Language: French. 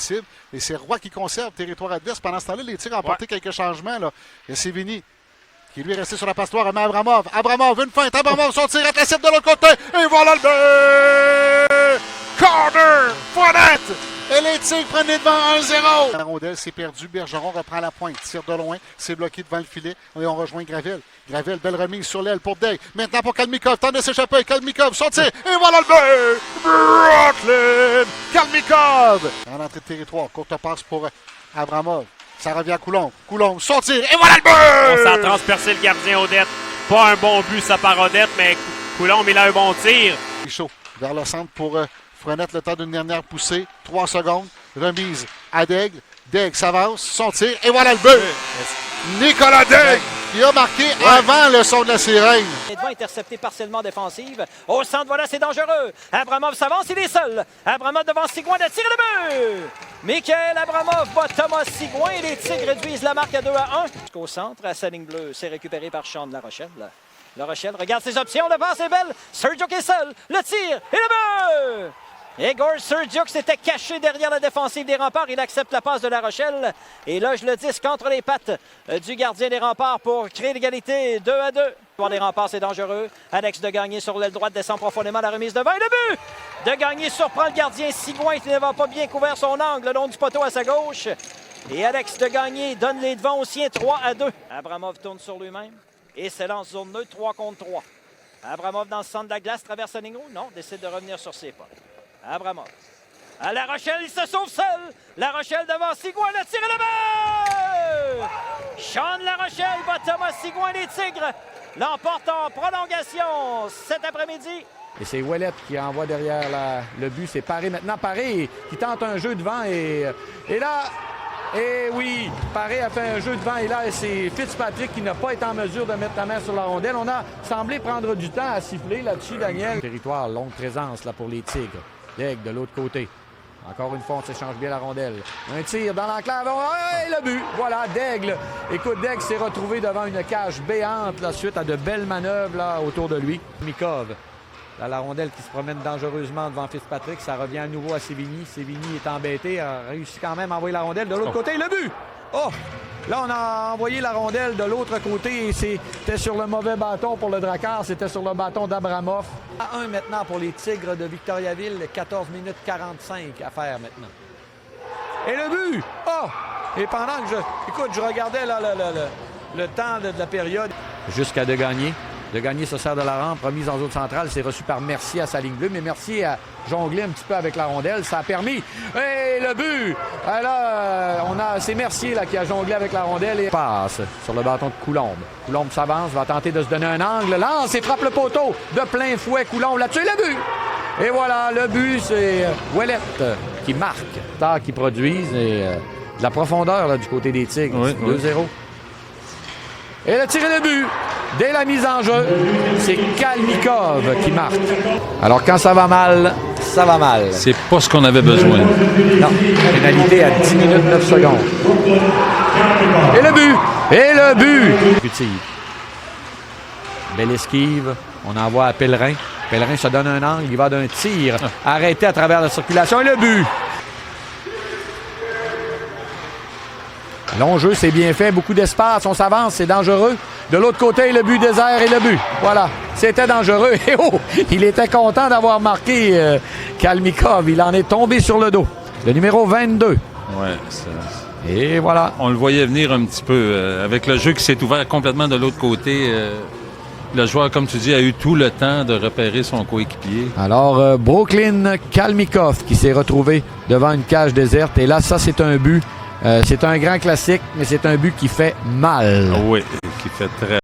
possible. Et c'est Roy qui conserve territoire adverse. Pendant ce temps-là, les tirs ont apporté quelques changements. Là. Et c'est Vini qui lui est resté sur la passoire. Mais Abramov. Abramov, une feinte. Abramov, son tir à la cible de l'autre côté. Et voilà le but! Corner! Foinette! Et les Tigres prennent les devants 1-0. La rondelle s'est perdue. Bergeron reprend la pointe. Tire de loin. C'est bloqué devant le filet. Et on rejoint Gravel. Gravel, belle remise sur l'aile pour Degg. Maintenant pour Kalmikov. Tente de s'échapper. Kalmikov, son tir. Et voilà le but! Brooklyn! Kalmikov! En entrée de territoire. Courte passe pour Abramov. Ça revient à Coulombe. Coulombe, son tir. Et voilà le but! On s'en transpercé le gardien Odette. Pas un bon but, ça part Odette, mais Coulombe, il a un bon tir. Chaud vers le centre pour Frenette, le temps d'une dernière poussée. 3 secondes. Remise à Degg. Degg s'avance. Son tir. Et voilà le but! Nicolas Degg qui a marqué avant le son de la sirène. Les devants interceptés partiellement défensive. Au centre, voilà, c'est dangereux. Abramov s'avance, il est seul. Abramov devant Sigouin de tirer le but. Michael Abramov bat Thomas Sigouin et les Tigres réduisent la marque à 2-1. Jusqu'au centre, à sa ligne bleue, c'est récupéré par Sean de La Rochelle. La Rochelle regarde ses options, la passe est belle. Sergiuk est seul, le tir et le but! Igor Sergiuk s'était caché derrière la défensive des Remparts. Il accepte la passe de La Rochelle. Et loge le disque entre les pattes du gardien des Remparts pour créer l'égalité 2-2. Pour les Remparts, c'est dangereux. Alex de Gagné sur l'aile droite descend profondément la remise devant et le but! De Gagné surprend le gardien Sigouin qui n'avait pas bien couvert son angle le long du poteau à sa gauche. Et Alex de Gagné donne les devants aux siens 3-2. Abramov tourne sur lui-même et s'élance zone neutre 3 contre 3. Abramov dans le centre de la glace traverse la ligne rouge. Non, décide de revenir sur ses pas. Abramov. À La Rochelle, il se sauve seul. La Rochelle devant Sigouin, le tir et le but! Sean La Rochelle bat Thomas Sigouin, les Tigres l'emportent en prolongation cet après-midi. Et c'est Ouellette qui envoie derrière le but. C'est Paré maintenant. Paré qui tente un jeu devant et là... Et oui, Paré a fait un jeu devant et là, c'est Fitzpatrick qui n'a pas été en mesure de mettre la main sur la rondelle. On a semblé prendre du temps à siffler là-dessus, Daniel. Territoire, longue présence là, pour les Tigres. Degg de l'autre côté. Encore une fois, on s'échange bien la rondelle. Un tir dans l'enclave. Et le but! Voilà, Degg. Écoute, Degg s'est retrouvé devant une cage béante là, suite à de belles manœuvres là, autour de lui. Mikov. Là, la rondelle qui se promène dangereusement devant Fitzpatrick. Ça revient à nouveau à Sévigny. Sévigny est embêté. A réussi quand même à envoyer la rondelle de l'autre côté. Le but! Oh! Là, on a envoyé la rondelle de l'autre côté et c'était sur le mauvais bâton pour le Drakkar. C'était sur le bâton d'Abramov. À 1 maintenant pour les Tigres de Victoriaville. 14 minutes 45 à faire maintenant. Et le but! Oh! Et pendant que je regardais là, le temps de la période. Jusqu'à De Gagné. De Gagné se sert de la rampe, remise en zone centrale. C'est reçu par Mercier à sa ligne bleue. Mais Mercier a jonglé un petit peu avec la rondelle. Ça a permis. Et le but! Là, c'est Mercier là, qui a jonglé avec la rondelle et passe sur le bâton de Coulombe. Coulombe s'avance, va tenter de se donner un angle. Lance et frappe le poteau de plein fouet. Coulombe l'a tué, le but! Et voilà, le but, c'est Ouellette qui marque. Tard qui produisent et de la profondeur là, du côté des Tigres. Oui, 2-0. Et le tir et le but! Dès la mise en jeu, c'est Kalmikov qui marque. Alors quand ça va mal, ça va mal. C'est pas ce qu'on avait besoin. Non, pénalité à 10 minutes 9 secondes. Et le but! Et le but! Belle esquive, on envoie à Pellerin. Pellerin se donne un angle, il va d'un tir arrêté à travers la circulation. Et le but! Long jeu, c'est bien fait, beaucoup d'espace, on s'avance, c'est dangereux. De l'autre côté, le but désert et le but. Voilà, c'était dangereux. Et oh, il était content d'avoir marqué Kalmikov. Il en est tombé sur le dos. Le numéro 22. Ouais, et voilà. On le voyait venir un petit peu. Avec le jeu qui s'est ouvert complètement de l'autre côté, le joueur, comme tu dis, a eu tout le temps de repérer son coéquipier. Alors, Brooklyn Kalmikov qui s'est retrouvé devant une cage déserte. Et là, ça, c'est un but. C'est un grand classique, mais c'est un but qui fait mal. Oui, qui fait très